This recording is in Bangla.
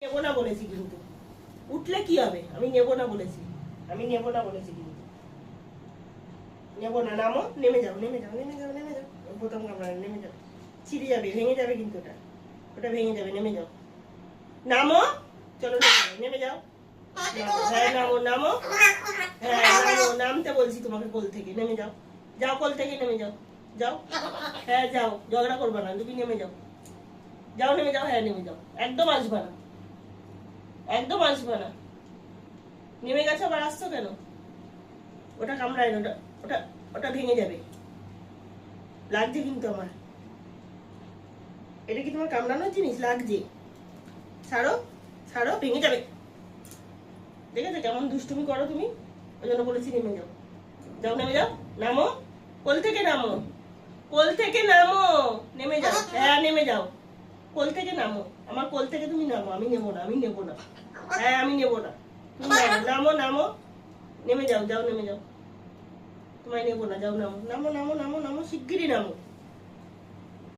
নেবো না বলেছি কিন্তু, উঠলে কি হবে? আমি নেবো না বলেছি, আমি নেবো না বলেছি কিন্তু, নেবো না। নামো, নেমে যাও, নেমে যাও, নেমে যাও, নেমে যাও। প্রথম কামড়ানো, নেমে যাও। ছিঁড়ে যাবে, ভেঙে যাবে কিন্তু ওটা, ওটা ভেঙে যাবে। নেমে যাও, নামো, চলো নেমে যাও। হ্যাঁ নামো, নামো, হ্যাঁ নামো, নামতে বলছি তোমাকে কোল থেকে। নেমে যাও, যাও কোল থেকে নেমে যাও, যাও। হ্যাঁ যাও, ঝগড়া করবে না, তুমি নেমে যাও, যাও নেমে যাও। হ্যাঁ নেমে যাও, একদম আসবে না, একদম আসবে না। নেমে গেছো, আবার আসছো কেন? ওটা কামড়ায় না, ওটা ওটা ওটা ভেঙে যাবে। লাগছে কিন্তু আমার, এটা কি তোমার কামড়ানোর জিনিস? লাগছে, ছাড়ো, ছাড়ো, ভেঙে যাবে। দেখেছো কেমন দুষ্টুমি করো তুমি? ওই জন্য বলেছি নেমে যাও, যাও নেমে যাও। নামো, কোল থেকে নামো, কোল থেকে নামো, নেমে যাও। হ্যাঁ নেমে যাও, কোল থেকে নামো, আমার কোল থেকে তুমি নামো। আমি নেবো না, আমি নেবো না। হ্যাঁ আমি নেবো না, তুমি নামো, নামো, নামো, নেমে যাও, যাও নেমে যাও। তোমায় নেবো না, যাও নামো, নামো, নামো, নামো, নামো, শিগগিরই নামো।